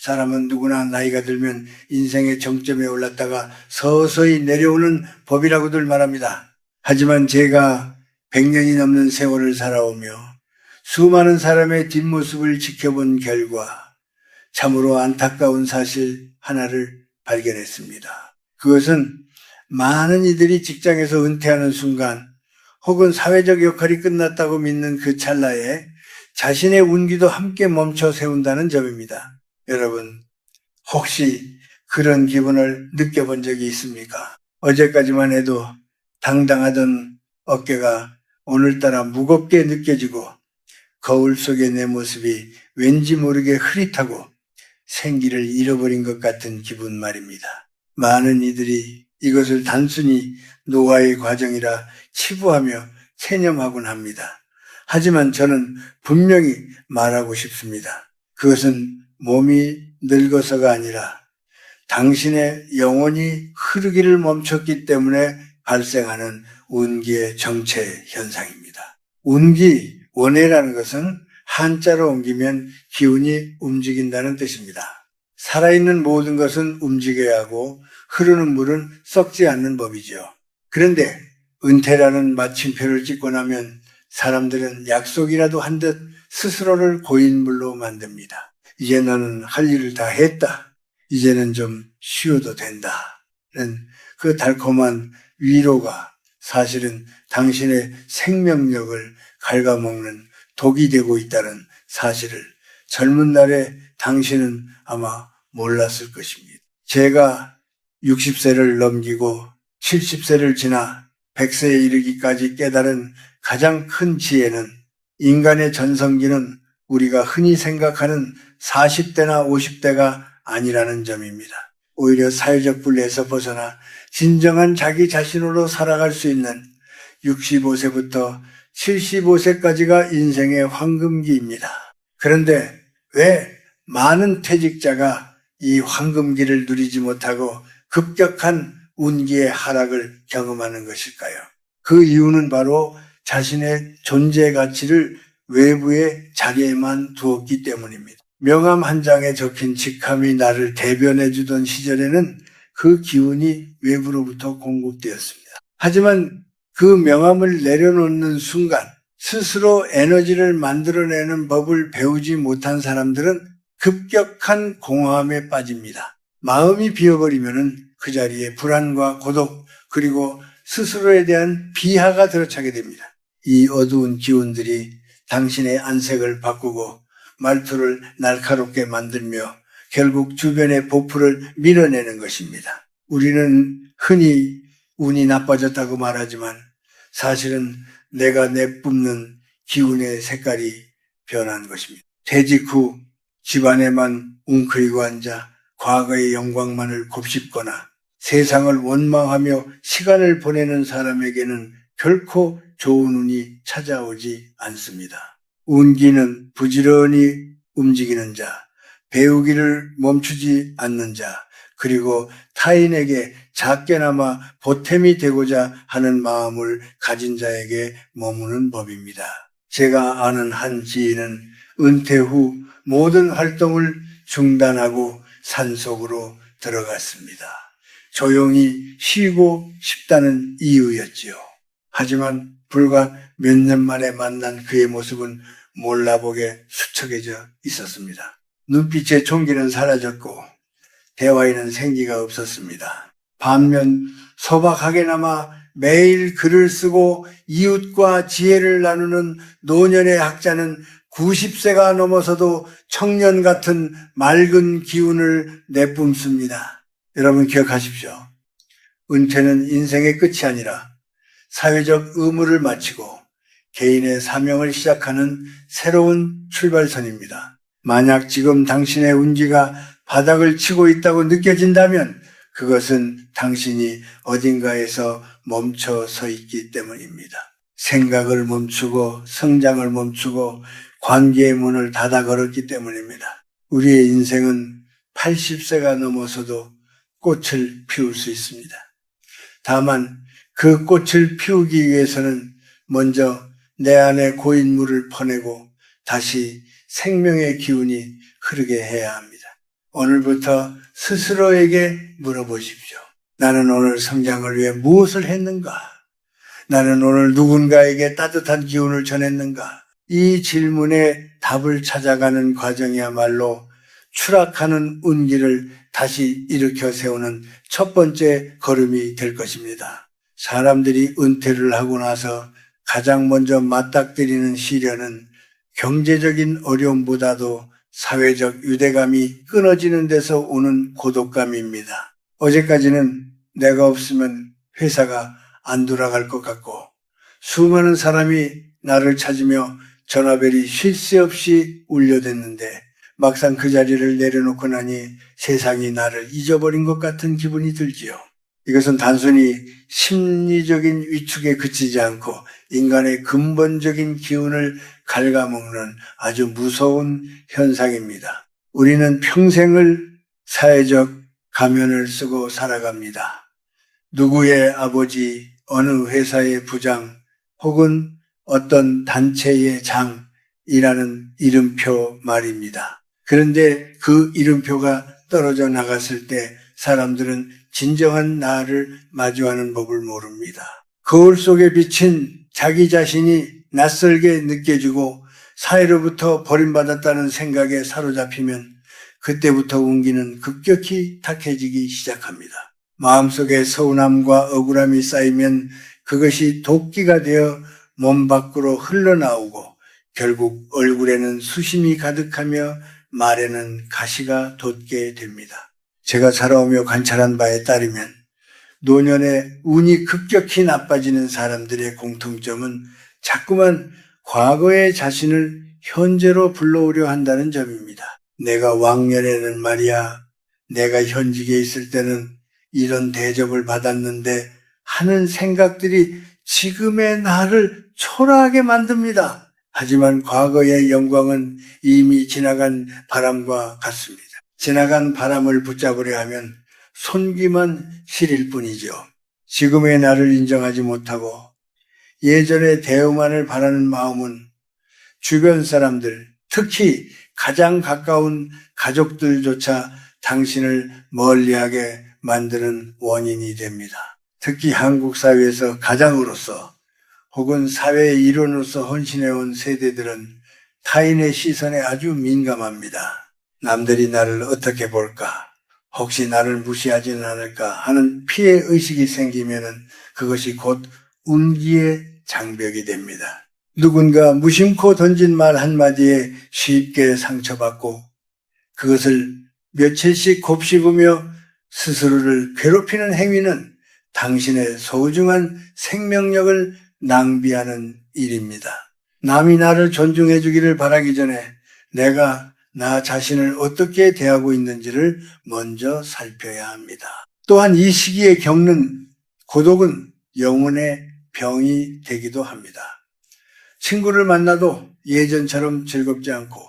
사람은 누구나 나이가 들면 인생의 정점에 올랐다가 서서히 내려오는 법이라고들 말합니다. 하지만 제가 100년이 넘는 세월을 살아오며 수많은 사람의 뒷모습을 지켜본 결과 참으로 안타까운 사실 하나를 발견했습니다. 그것은 많은 이들이 직장에서 은퇴하는 순간 혹은 사회적 역할이 끝났다고 믿는 그 찰나에 자신의 운기도 함께 멈춰 세운다는 점입니다. 여러분, 혹시 그런 기분을 느껴본 적이 있습니까? 어제까지만 해도 당당하던 어깨가 오늘따라 무겁게 느껴지고 거울 속의 내 모습이 왠지 모르게 흐릿하고 생기를 잃어버린 것 같은 기분 말입니다. 많은 이들이 이것을 단순히 노화의 과정이라 치부하며 체념하곤 합니다. 하지만 저는 분명히 말하고 싶습니다. 그것은 몸이 늙어서가 아니라 당신의 영혼이 흐르기를 멈췄기 때문에 발생하는 운기의 정체 현상입니다. 운기, 원해라는 것은 한자로 옮기면 기운이 움직인다는 뜻입니다. 살아있는 모든 것은 움직여야 하고 흐르는 물은 썩지 않는 법이죠. 그런데 은퇴라는 마침표를 찍고 나면 사람들은 약속이라도 한 듯 스스로를 고인물로 만듭니다. 이제 너는 할 일을 다 했다. 이제는 좀 쉬어도 된다는 그 달콤한 위로가 사실은 당신의 생명력을 갉아먹는 독이 되고 있다는 사실을 젊은 날에 당신은 아마 몰랐을 것입니다. 제가 60세를 넘기고 70세를 지나 100세에 이르기까지 깨달은 가장 큰 지혜는 인간의 전성기는 우리가 흔히 생각하는 40대나 50대가 아니라는 점입니다. 오히려 사회적 분리에서 벗어나 진정한 자기 자신으로 살아갈 수 있는 65세부터 75세까지가 인생의 황금기입니다. 그런데 왜 많은 퇴직자가 이 황금기를 누리지 못하고 급격한 운기의 하락을 경험하는 것일까요? 그 이유는 바로 자신의 존재 가치를 외부의 자리에만 두었기 때문입니다. 명함 한 장에 적힌 직함이 나를 대변해 주던 시절에는 그 기운이 외부로부터 공급되었습니다. 하지만 그 명함을 내려놓는 순간 스스로 에너지를 만들어내는 법을 배우지 못한 사람들은 급격한 공허함에 빠집니다. 마음이 비어버리면 그 자리에 불안과 고독 그리고 스스로에 대한 비하가 들어차게 됩니다. 이 어두운 기운들이 당신의 안색을 바꾸고 말투를 날카롭게 만들며 결국 주변의 보풀을 밀어내는 것입니다. 우리는 흔히 운이 나빠졌다고 말하지만 사실은 내가 내뿜는 기운의 색깔이 변한 것입니다. 퇴직 후 집안에만 웅크리고 앉아 과거의 영광만을 곱씹거나 세상을 원망하며 시간을 보내는 사람에게는 결코 좋은 운이 찾아오지 않습니다. 운기는 부지런히 움직이는 자, 배우기를 멈추지 않는 자, 그리고 타인에게 작게나마 보탬이 되고자 하는 마음을 가진 자에게 머무는 법입니다. 제가 아는 한 지인은 은퇴 후 모든 활동을 중단하고 산속으로 들어갔습니다. 조용히 쉬고 싶다는 이유였지요. 하지만 불과 몇 년 만에 만난 그의 모습은 몰라보게 수척해져 있었습니다. 눈빛의 총기는 사라졌고 대화에는 생기가 없었습니다. 반면 소박하게나마 매일 글을 쓰고 이웃과 지혜를 나누는 노년의 학자는 90세가 넘어서도 청년 같은 맑은 기운을 내뿜습니다. 여러분 기억하십시오. 은퇴는 인생의 끝이 아니라 사회적 의무를 마치고 개인의 사명을 시작하는 새로운 출발선입니다. 만약 지금 당신의 운기가 바닥을 치고 있다고 느껴진다면 그것은 당신이 어딘가에서 멈춰 서 있기 때문입니다. 생각을 멈추고 성장을 멈추고 관계의 문을 닫아 걸었기 때문입니다. 우리의 인생은 80세가 넘어서도 꽃을 피울 수 있습니다. 다만 그 꽃을 피우기 위해서는 먼저 내 안에 고인 물을 퍼내고 다시 생명의 기운이 흐르게 해야 합니다. 오늘부터 스스로에게 물어보십시오. 나는 오늘 성장을 위해 무엇을 했는가? 나는 오늘 누군가에게 따뜻한 기운을 전했는가? 이 질문에 답을 찾아가는 과정이야말로 추락하는 운기를 다시 일으켜 세우는 첫 번째 걸음이 될 것입니다. 사람들이 은퇴를 하고 나서 가장 먼저 맞닥뜨리는 시련은 경제적인 어려움보다도 사회적 유대감이 끊어지는 데서 오는 고독감입니다. 어제까지는 내가 없으면 회사가 안 돌아갈 것 같고 수많은 사람이 나를 찾으며 전화벨이 쉴 새 없이 울려댔는데 막상 그 자리를 내려놓고 나니 세상이 나를 잊어버린 것 같은 기분이 들지요. 이것은 단순히 심리적인 위축에 그치지 않고 인간의 근본적인 기운을 갉아먹는 아주 무서운 현상입니다. 우리는 평생을 사회적 가면을 쓰고 살아갑니다. 누구의 아버지, 어느 회사의 부장, 혹은 어떤 단체의 장이라는 이름표 말입니다. 그런데 그 이름표가 떨어져 나갔을 때 사람들은 진정한 나를 마주하는 법을 모릅니다. 거울 속에 비친 자기 자신이 낯설게 느껴지고 사회로부터 버림받았다는 생각에 사로잡히면 그때부터 운기는 급격히 탁해지기 시작합니다. 마음속에 서운함과 억울함이 쌓이면 그것이 도끼가 되어 몸 밖으로 흘러나오고 결국 얼굴에는 수심이 가득하며 말에는 가시가 돋게 됩니다. 제가 살아오며 관찰한 바에 따르면 노년에 운이 급격히 나빠지는 사람들의 공통점은 자꾸만 과거의 자신을 현재로 불러오려 한다는 점입니다. 내가 왕년에는 말이야, 내가 현직에 있을 때는 이런 대접을 받았는데 하는 생각들이 지금의 나를 초라하게 만듭니다. 하지만 과거의 영광은 이미 지나간 바람과 같습니다. 지나간 바람을 붙잡으려 하면 손귀만 시릴 뿐이죠. 지금의 나를 인정하지 못하고 예전의 대우만을 바라는 마음은 주변 사람들, 특히 가장 가까운 가족들조차 당신을 멀리하게 만드는 원인이 됩니다. 특히 한국 사회에서 가장으로서 혹은 사회의 일원으로서 헌신해온 세대들은 타인의 시선에 아주 민감합니다. 남들이 나를 어떻게 볼까? 혹시 나를 무시하지는 않을까 하는 피해의식이 생기면은 그것이 곧 운기의 장벽이 됩니다. 누군가 무심코 던진 말 한마디에 쉽게 상처받고 그것을 며칠씩 곱씹으며 스스로를 괴롭히는 행위는 당신의 소중한 생명력을 낭비하는 일입니다. 남이 나를 존중해 주기를 바라기 전에 내가 나 자신을 어떻게 대하고 있는지를 먼저 살펴야 합니다. 또한 이 시기에 겪는 고독은 영혼의 병이 되기도 합니다. 친구를 만나도 예전처럼 즐겁지 않고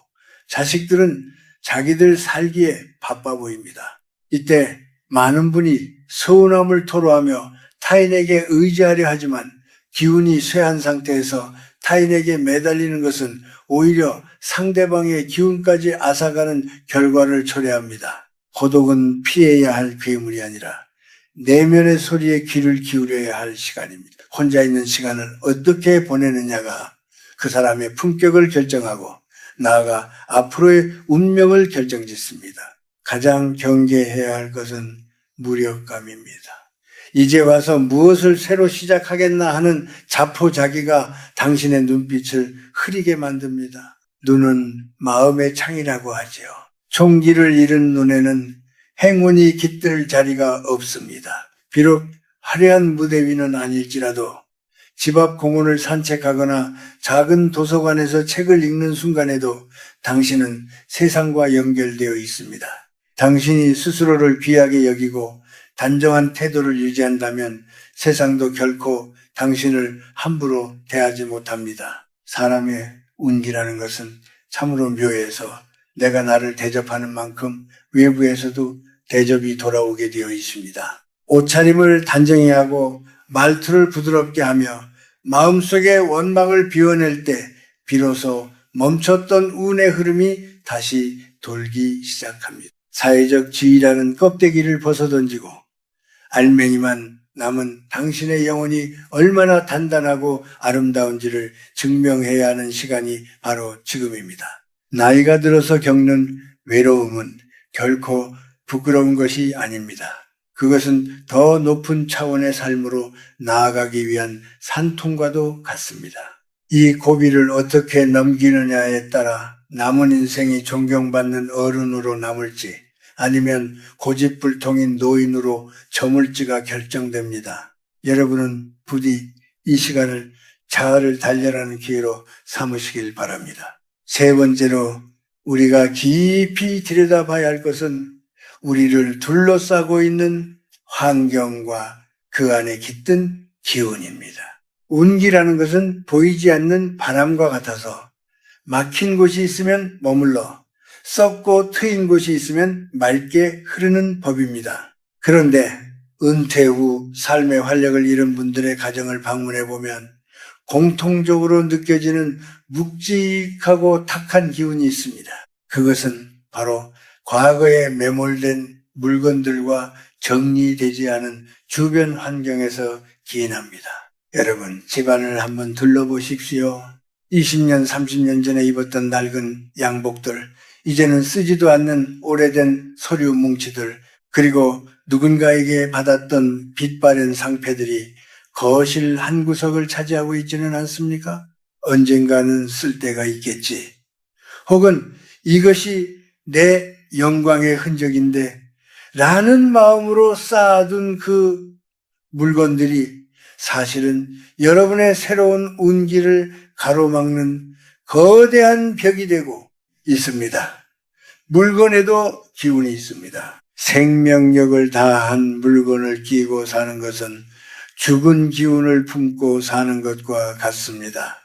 자식들은 자기들 살기에 바빠 보입니다. 이때 많은 분이 서운함을 토로하며 타인에게 의지하려 하지만 기운이 쇠한 상태에서 타인에게 매달리는 것은 오히려 상대방의 기운까지 앗아가는 결과를 초래합니다. 고독은 피해야 할 괴물이 아니라 내면의 소리에 귀를 기울여야 할 시간입니다. 혼자 있는 시간을 어떻게 보내느냐가 그 사람의 품격을 결정하고 나아가 앞으로의 운명을 결정짓습니다. 가장 경계해야 할 것은 무력감입니다. 이제 와서 무엇을 새로 시작하겠나 하는 자포자기가 당신의 눈빛을 흐리게 만듭니다. 눈은 마음의 창이라고 하지요. 총기를 잃은 눈에는 행운이 깃들 자리가 없습니다. 비록 화려한 무대 위는 아닐지라도 집 앞 공원을 산책하거나 작은 도서관에서 책을 읽는 순간에도 당신은 세상과 연결되어 있습니다. 당신이 스스로를 귀하게 여기고 단정한 태도를 유지한다면 세상도 결코 당신을 함부로 대하지 못합니다. 사람의 운기라는 것은 참으로 묘해서 내가 나를 대접하는 만큼 외부에서도 대접이 돌아오게 되어 있습니다. 옷차림을 단정히 하고 말투를 부드럽게 하며 마음속의 원망을 비워낼 때 비로소 멈췄던 운의 흐름이 다시 돌기 시작합니다. 사회적 지위라는 껍데기를 벗어던지고 알맹이만 남은 당신의 영혼이 얼마나 단단하고 아름다운지를 증명해야 하는 시간이 바로 지금입니다. 나이가 들어서 겪는 외로움은 결코 부끄러운 것이 아닙니다. 그것은 더 높은 차원의 삶으로 나아가기 위한 산통과도 같습니다. 이 고비를 어떻게 넘기느냐에 따라 남은 인생이 존경받는 어른으로 남을지 아니면 고집불통인 노인으로 저물지가 결정됩니다. 여러분은 부디 이 시간을 자아를 단련하는 기회로 삼으시길 바랍니다. 세 번째로 우리가 깊이 들여다봐야 할 것은 우리를 둘러싸고 있는 환경과 그 안에 깃든 기운입니다. 운기라는 것은 보이지 않는 바람과 같아서 막힌 곳이 있으면 머물러 썩고 트인 곳이 있으면 맑게 흐르는 법입니다. 그런데 은퇴 후 삶의 활력을 잃은 분들의 가정을 방문해 보면 공통적으로 느껴지는 묵직하고 탁한 기운이 있습니다. 그것은 바로 과거에 매몰된 물건들과 정리되지 않은 주변 환경에서 기인합니다. 여러분, 집안을 한번 둘러보십시오. 20년, 30년 전에 입었던 낡은 양복들, 이제는 쓰지도 않는 오래된 서류 뭉치들, 그리고 누군가에게 받았던 빛바랜 상패들이 거실 한 구석을 차지하고 있지는 않습니까? 언젠가는 쓸 때가 있겠지. 혹은 이것이 내 영광의 흔적인데 라는 마음으로 쌓아둔 그 물건들이 사실은 여러분의 새로운 운기를 가로막는 거대한 벽이 되고 있습니다. 물건에도 기운이 있습니다. 생명력을 다한 물건을 끼고 사는 것은 죽은 기운을 품고 사는 것과 같습니다.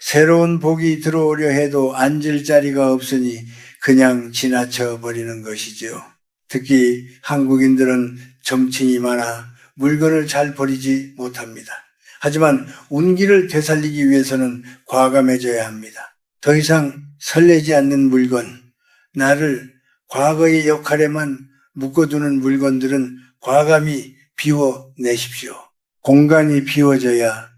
새로운 복이 들어오려 해도 앉을 자리가 없으니 그냥 지나쳐 버리는 것이지요. 특히 한국인들은 정칭이 많아 물건을 잘 버리지 못합니다. 하지만 운기를 되살리기 위해서는 과감해져야 합니다. 더 이상 설레지 않는 물건, 나를 과거의 역할에만 묶어두는 물건들은 과감히 비워내십시오. 공간이 비워져야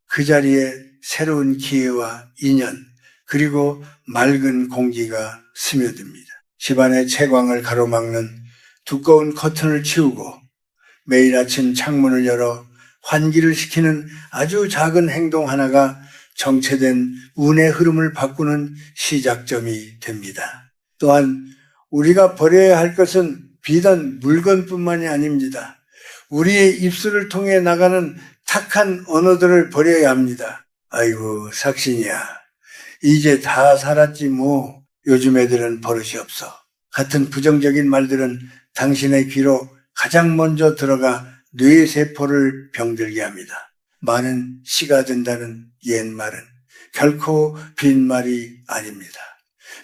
그 자리에 새로운 기회와 인연, 그리고 맑은 공기가 스며듭니다. 집안의 채광을 가로막는 두꺼운 커튼을 치우고 매일 아침 창문을 열어 환기를 시키는 아주 작은 행동 하나가 정체된 운의 흐름을 바꾸는 시작점이 됩니다. 또한 우리가 버려야 할 것은 비단 물건뿐만이 아닙니다. 우리의 입술을 통해 나가는 탁한 언어들을 버려야 합니다. 아이고 삭신이야, 이제 다 살았지 뭐. 요즘 애들은 버릇이 없어. 같은 부정적인 말들은 당신의 귀로 가장 먼저 들어가 뇌세포를 병들게 합니다. 많은 씨가 된다는 옛말은 결코 빈말이 아닙니다.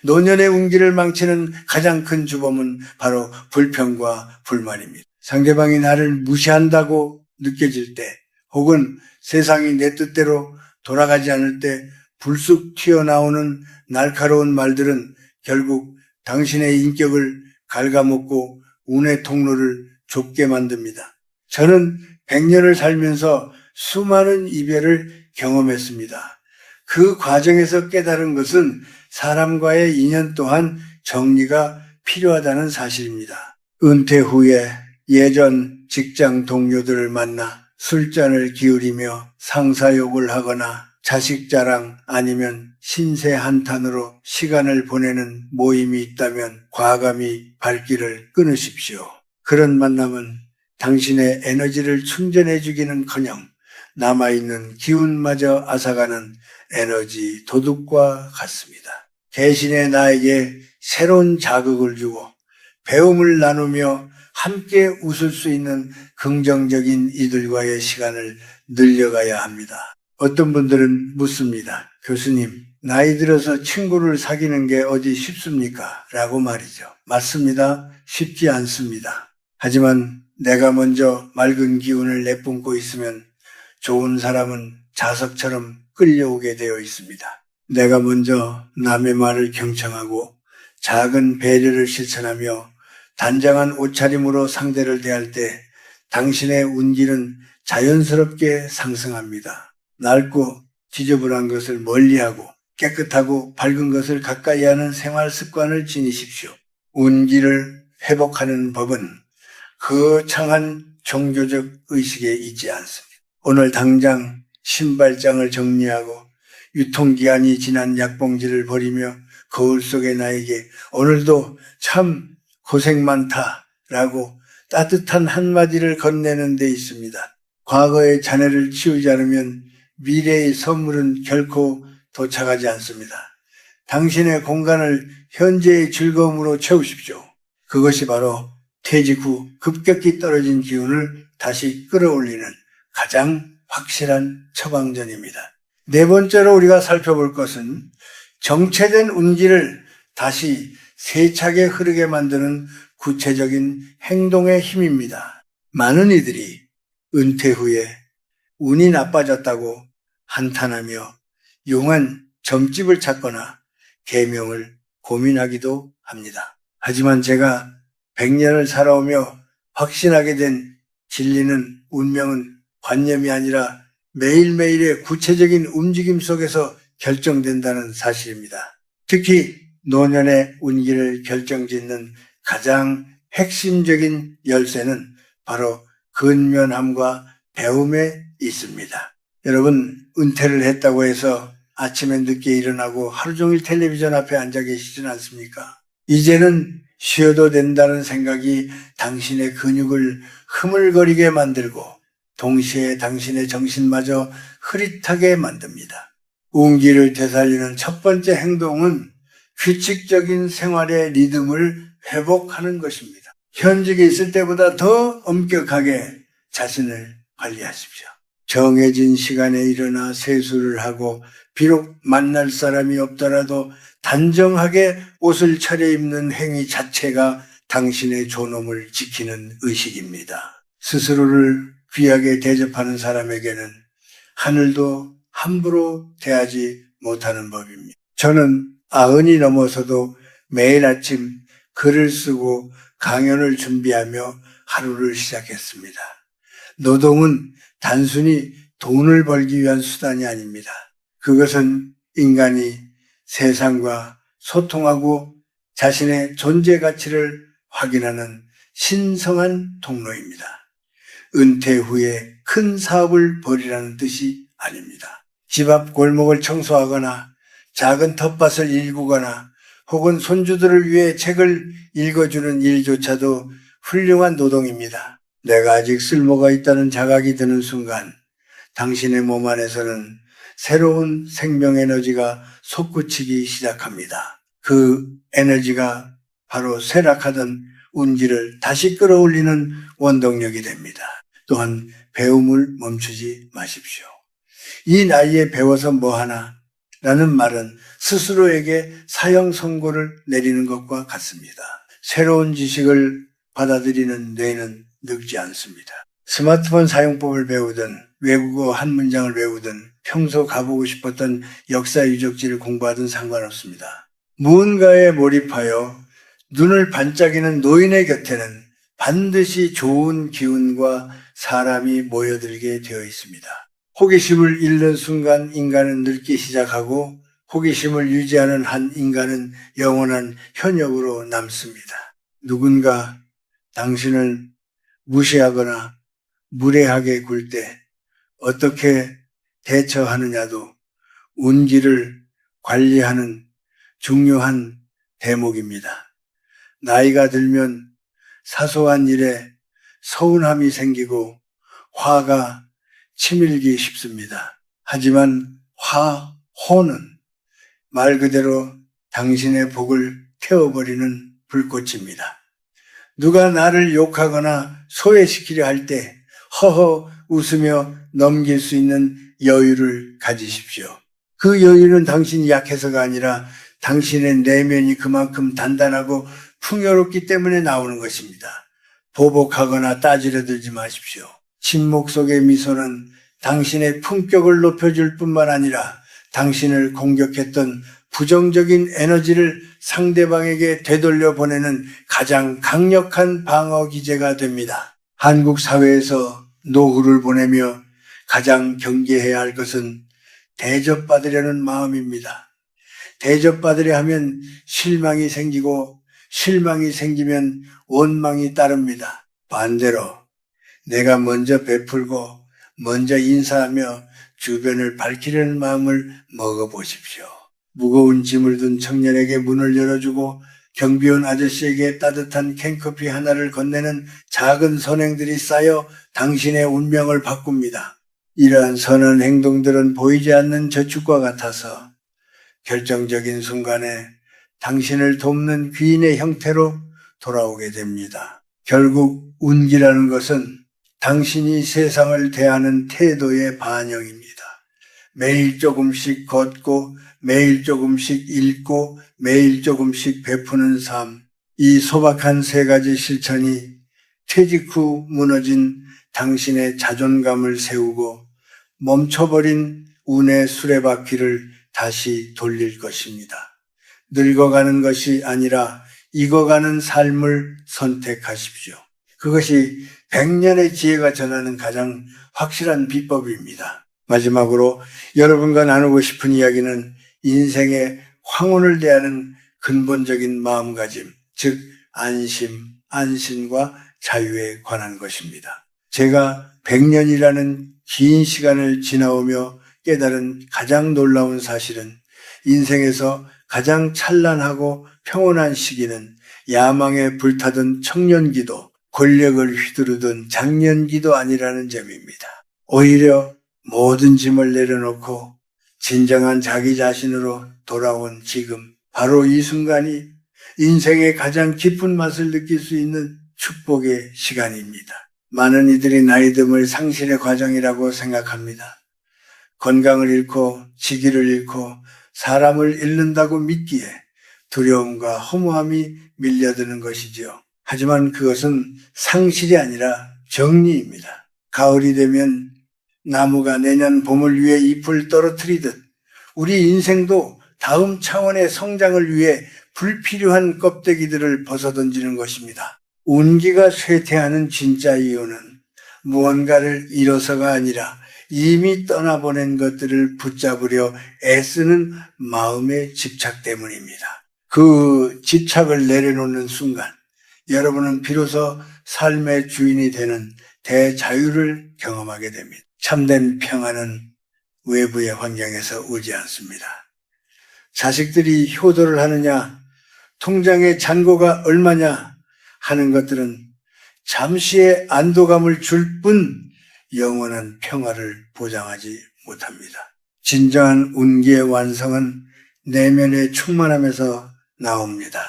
노년의 운기를 망치는 가장 큰 주범은 바로 불평과 불만입니다. 상대방이 나를 무시한다고 느껴질 때, 혹은 세상이 내 뜻대로 돌아가지 않을 때 불쑥 튀어나오는 날카로운 말들은 결국 당신의 인격을 갉아먹고 운의 통로를 좁게 만듭니다. 저는 100년을 살면서 수많은 이별을 경험했습니다. 그 과정에서 깨달은 것은 사람과의 인연 또한 정리가 필요하다는 사실입니다. 은퇴 후에 예전 직장 동료들을 만나 술잔을 기울이며 상사욕을 하거나 자식 자랑 아니면 신세 한탄으로 시간을 보내는 모임이 있다면 과감히 발길을 끊으십시오. 그런 만남은 당신의 에너지를 충전해 주기는커녕 남아있는 기운마저 앗아가는 에너지 도둑과 같습니다. 대신에 나에게 새로운 자극을 주고 배움을 나누며 함께 웃을 수 있는 긍정적인 이들과의 시간을 늘려가야 합니다. 어떤 분들은 묻습니다. 교수님, 나이 들어서 친구를 사귀는 게 어디 쉽습니까? 라고 말이죠. 맞습니다. 쉽지 않습니다. 하지만 내가 먼저 맑은 기운을 내뿜고 있으면 좋은 사람은 자석처럼 끌려오게 되어 있습니다. 내가 먼저 남의 말을 경청하고 작은 배려를 실천하며 단정한 옷차림으로 상대를 대할 때 당신의 운기는 자연스럽게 상승합니다. 낡고 지저분한 것을 멀리하고 깨끗하고 밝은 것을 가까이 하는 생활 습관을 지니십시오. 운기를 회복하는 법은 거창한 종교적 의식에 있지 않습니다. 오늘 당장 신발장을 정리하고 유통기한이 지난 약봉지를 버리며 거울 속의 나에게 오늘도 참 고생 많다라고 따뜻한 한마디를 건네는 데 있습니다. 과거의 잔해를 치우지 않으면 미래의 선물은 결코 도착하지 않습니다. 당신의 공간을 현재의 즐거움으로 채우십시오. 그것이 바로 퇴직 후 급격히 떨어진 기운을 다시 끌어올리는 가장 확실한 처방전입니다. 네 번째로 우리가 살펴볼 것은 정체된 운기를 다시 세차게 흐르게 만드는 구체적인 행동의 힘입니다. 많은 이들이 은퇴 후에 운이 나빠졌다고 한탄하며 용한 점집을 찾거나 계명을 고민하기도 합니다. 하지만 제가 100년을 살아오며 확신하게 된 진리는 운명은 관념이 아니라 매일매일의 구체적인 움직임 속에서 결정된다는 사실입니다. 특히 노년의 운기를 결정짓는 가장 핵심적인 열쇠는 바로 근면함과 배움에 있습니다. 여러분, 은퇴를 했다고 해서 아침에 늦게 일어나고 하루 종일 텔레비전 앞에 앉아 계시진 않습니까? 이제는 쉬어도 된다는 생각이 당신의 근육을 흐물거리게 만들고 동시에 당신의 정신마저 흐릿하게 만듭니다. 운기를 되살리는 첫 번째 행동은 규칙적인 생활의 리듬을 회복하는 것입니다. 현직에 있을 때보다 더 엄격하게 자신을 관리하십시오. 정해진 시간에 일어나 세수를 하고 비록 만날 사람이 없더라도 단정하게 옷을 차려입는 행위 자체가 당신의 존엄을 지키는 의식입니다. 스스로를 귀하게 대접하는 사람에게는 하늘도 함부로 대하지 못하는 법입니다. 저는 90이 넘어서도 매일 아침 글을 쓰고 강연을 준비하며 하루를 시작했습니다. 노동은 단순히 돈을 벌기 위한 수단이 아닙니다. 그것은 인간이 세상과 소통하고 자신의 존재 가치를 확인하는 신성한 통로입니다. 은퇴 후에 큰 사업을 벌이라는 뜻이 아닙니다. 집 앞 골목을 청소하거나 작은 텃밭을 일구거나 혹은 손주들을 위해 책을 읽어주는 일조차도 훌륭한 노동입니다. 내가 아직 쓸모가 있다는 자각이 드는 순간 당신의 몸 안에서는 새로운 생명 에너지가 솟구치기 시작합니다. 그 에너지가 바로 쇠락하던 운기를 다시 끌어올리는 원동력이 됩니다. 또한 배움을 멈추지 마십시오. 이 나이에 배워서 뭐하나 라는 말은 스스로에게 사형 선고를 내리는 것과 같습니다. 새로운 지식을 받아들이는 뇌는 늙지 않습니다. 스마트폰 사용법을 배우든 외국어 한 문장을 외우든 평소 가보고 싶었던 역사 유적지를 공부하든 상관없습니다. 무언가에 몰입하여 눈을 반짝이는 노인의 곁에는 반드시 좋은 기운과 사람이 모여들게 되어 있습니다. 호기심을 잃는 순간 인간은 늙기 시작하고 호기심을 유지하는 한 인간은 영원한 현역으로 남습니다. 누군가 당신을 무시하거나 무례하게 굴 때 어떻게 대처하느냐도 운기를 관리하는 중요한 대목입니다. 나이가 들면 사소한 일에 서운함이 생기고 화가 치밀기 쉽습니다. 하지만 호는 말 그대로 당신의 복을 태워버리는 불꽃입니다. 누가 나를 욕하거나 소외시키려 할 때 허허 웃으며 넘길 수 있는 여유를 가지십시오. 그 여유는 당신이 약해서가 아니라 당신의 내면이 그만큼 단단하고 풍요롭기 때문에 나오는 것입니다. 보복하거나 따지려 들지 마십시오. 침묵 속의 미소는 당신의 품격을 높여줄 뿐만 아니라 당신을 공격했던 부정적인 에너지를 상대방에게 되돌려 보내는 가장 강력한 방어 기제가 됩니다. 한국 사회에서 노후를 보내며 가장 경계해야 할 것은 대접받으려는 마음입니다. 대접받으려 하면 실망이 생기고 실망이 생기면 원망이 따릅니다. 반대로 내가 먼저 베풀고 먼저 인사하며 주변을 밝히려는 마음을 먹어보십시오. 무거운 짐을 든 청년에게 문을 열어주고 경비원 아저씨에게 따뜻한 캔커피 하나를 건네는 작은 선행들이 쌓여 당신의 운명을 바꿉니다. 이러한 선한 행동들은 보이지 않는 저축과 같아서 결정적인 순간에 당신을 돕는 귀인의 형태로 돌아오게 됩니다. 결국 운기라는 것은 당신이 세상을 대하는 태도의 반영입니다. 매일 조금씩 걷고 매일 조금씩 읽고 매일 조금씩 베푸는 삶, 이 소박한 세 가지 실천이 퇴직 후 무너진 당신의 자존감을 세우고 멈춰버린 운의 수레바퀴를 다시 돌릴 것입니다. 늙어가는 것이 아니라 익어가는 삶을 선택하십시오. 그것이 100년의 지혜가 전하는 가장 확실한 비법입니다. 마지막으로 여러분과 나누고 싶은 이야기는 인생의 황혼을 대하는 근본적인 마음가짐, 즉 안심과 자유에 관한 것입니다. 제가 100년이라는 긴 시간을 지나오며 깨달은 가장 놀라운 사실은 인생에서 가장 찬란하고 평온한 시기는 야망에 불타던 청년기도 권력을 휘두르던 장년기도 아니라는 점입니다. 오히려 모든 짐을 내려놓고 진정한 자기 자신으로 돌아온 지금, 바로 이 순간이 인생의 가장 깊은 맛을 느낄 수 있는 축복의 시간입니다. 많은 이들이 나이듦을 상실의 과정이라고 생각합니다. 건강을 잃고 직위를 잃고 사람을 잃는다고 믿기에 두려움과 허무함이 밀려드는 것이지요. 하지만 그것은 상실이 아니라 정리입니다. 가을이 되면 나무가 내년 봄을 위해 잎을 떨어뜨리듯 우리 인생도 다음 차원의 성장을 위해 불필요한 껍데기들을 벗어던지는 것입니다. 운기가 쇠퇴하는 진짜 이유는 무언가를 잃어서가 아니라 이미 떠나보낸 것들을 붙잡으려 애쓰는 마음의 집착 때문입니다. 그 집착을 내려놓는 순간 여러분은 비로소 삶의 주인이 되는 대자유를 경험하게 됩니다. 참된 평안은 외부의 환경에서 오지 않습니다. 자식들이 효도를 하느냐, 통장의 잔고가 얼마냐 하는 것들은 잠시의 안도감을 줄 뿐 영원한 평화를 보장하지 못합니다. 진정한 운기의 완성은 내면의 충만함에서 나옵니다.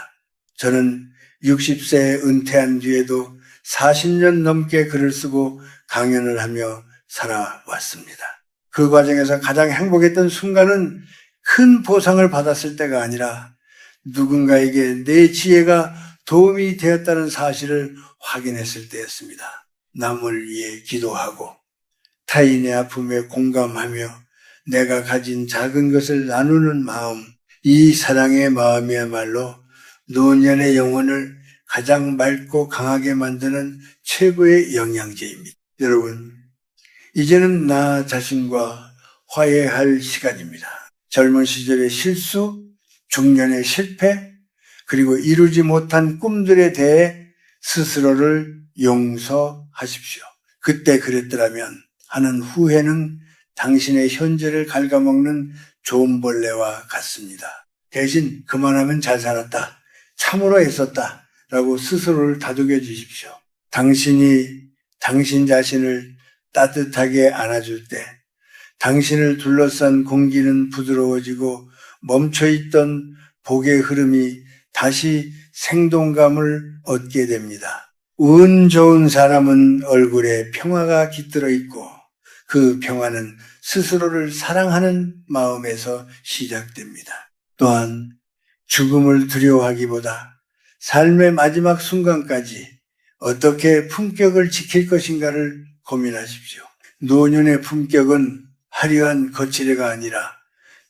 저는 60세에 은퇴한 뒤에도 40년 넘게 글을 쓰고 강연을 하며 살아왔습니다. 그 과정에서 가장 행복했던 순간은 큰 보상을 받았을 때가 아니라 누군가에게 내 지혜가 도움이 되었다는 사실을 확인했을 때였습니다. 남을 위해 기도하고 타인의 아픔에 공감하며 내가 가진 작은 것을 나누는 마음, 이 사랑의 마음이야말로 노년의 영혼을 가장 맑고 강하게 만드는 최고의 영양제입니다. 여러분, 이제는 나 자신과 화해할 시간입니다. 젊은 시절의 실수, 중년의 실패, 그리고 이루지 못한 꿈들에 대해 스스로를 용서하십시오. 그때 그랬더라면 하는 후회는 당신의 현재를 ഘ알아먹는 존벌레와 같습니다. 대신 그만하면 잘 살았다, 참으로 애썼다 라고 스스로를 다독여 주십시오. 당신이 당신 자신을 따뜻하게 안아줄 때 당신을 둘러싼 공기는 부드러워지고 멈춰있던 복의 흐름이 다시 생동감을 얻게 됩니다. 운 좋은 사람은 얼굴에 평화가 깃들어 있고 그 평화는 스스로를 사랑하는 마음에서 시작됩니다. 또한 죽음을 두려워하기보다 삶의 마지막 순간까지 어떻게 품격을 지킬 것인가를 고민하십시오. 노년의 품격은 화려한 거칠애가 아니라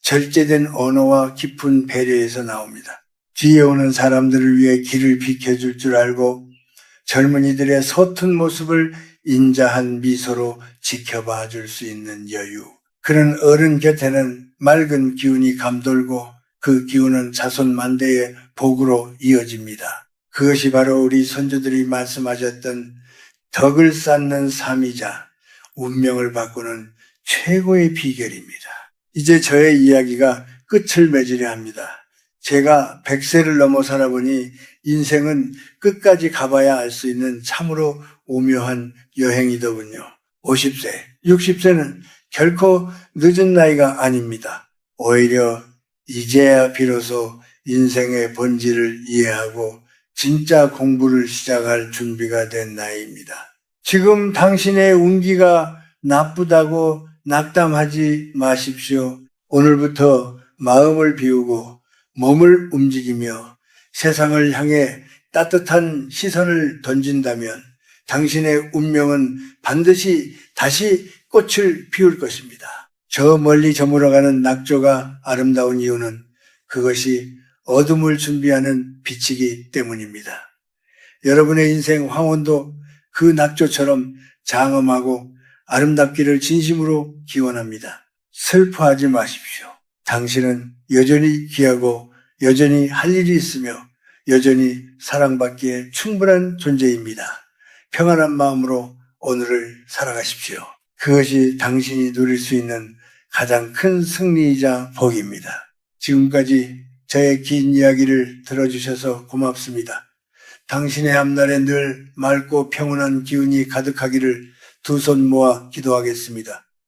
절제된 언어와 깊은 배려에서 나옵니다. 뒤에 오는 사람들을 위해 길을 비켜줄 줄 알고 젊은이들의 서툰 모습을 인자한 미소로 지켜봐 줄 수 있는 여유. 그런 어른 곁에는 맑은 기운이 감돌고 그 기운은 자손 만대의 복으로 이어집니다. 그것이 바로 우리 선조들이 말씀하셨던 덕을 쌓는 삶이자 운명을 바꾸는 최고의 비결입니다. 이제 저의 이야기가 끝을 맺으려 합니다. 제가 100세를 넘어 살아보니 인생은 끝까지 가봐야 알 수 있는 참으로 오묘한 여행이더군요. 50세, 60세는 결코 늦은 나이가 아닙니다. 오히려 이제야 비로소 인생의 본질을 이해하고 진짜 공부를 시작할 준비가 된 나이입니다. 지금 당신의 운기가 나쁘다고 낙담하지 마십시오. 오늘부터 마음을 비우고 몸을 움직이며 세상을 향해 따뜻한 시선을 던진다면 당신의 운명은 반드시 다시 꽃을 피울 것입니다. 저 멀리 저물어가는 낙조가 아름다운 이유는 그것이 어둠을 준비하는 빛이기 때문입니다. 여러분의 인생 황혼도 그 낙조처럼 장엄하고 아름답기를 진심으로 기원합니다. 슬퍼하지 마십시오. 당신은 여전히 귀하고 여전히 할 일이 있으며 여전히 사랑받기에 충분한 존재입니다. 평안한 마음으로 오늘을 살아가십시오. 그것이 당신이 누릴 수 있는 가장 큰 승리이자 복입니다. 지금까지 저의 긴 이야기를 들어주셔서 고맙습니다. 당신의 앞날에 늘 맑고 평온한 기운이 가득하기를 두 손 모아 기도하겠습니다.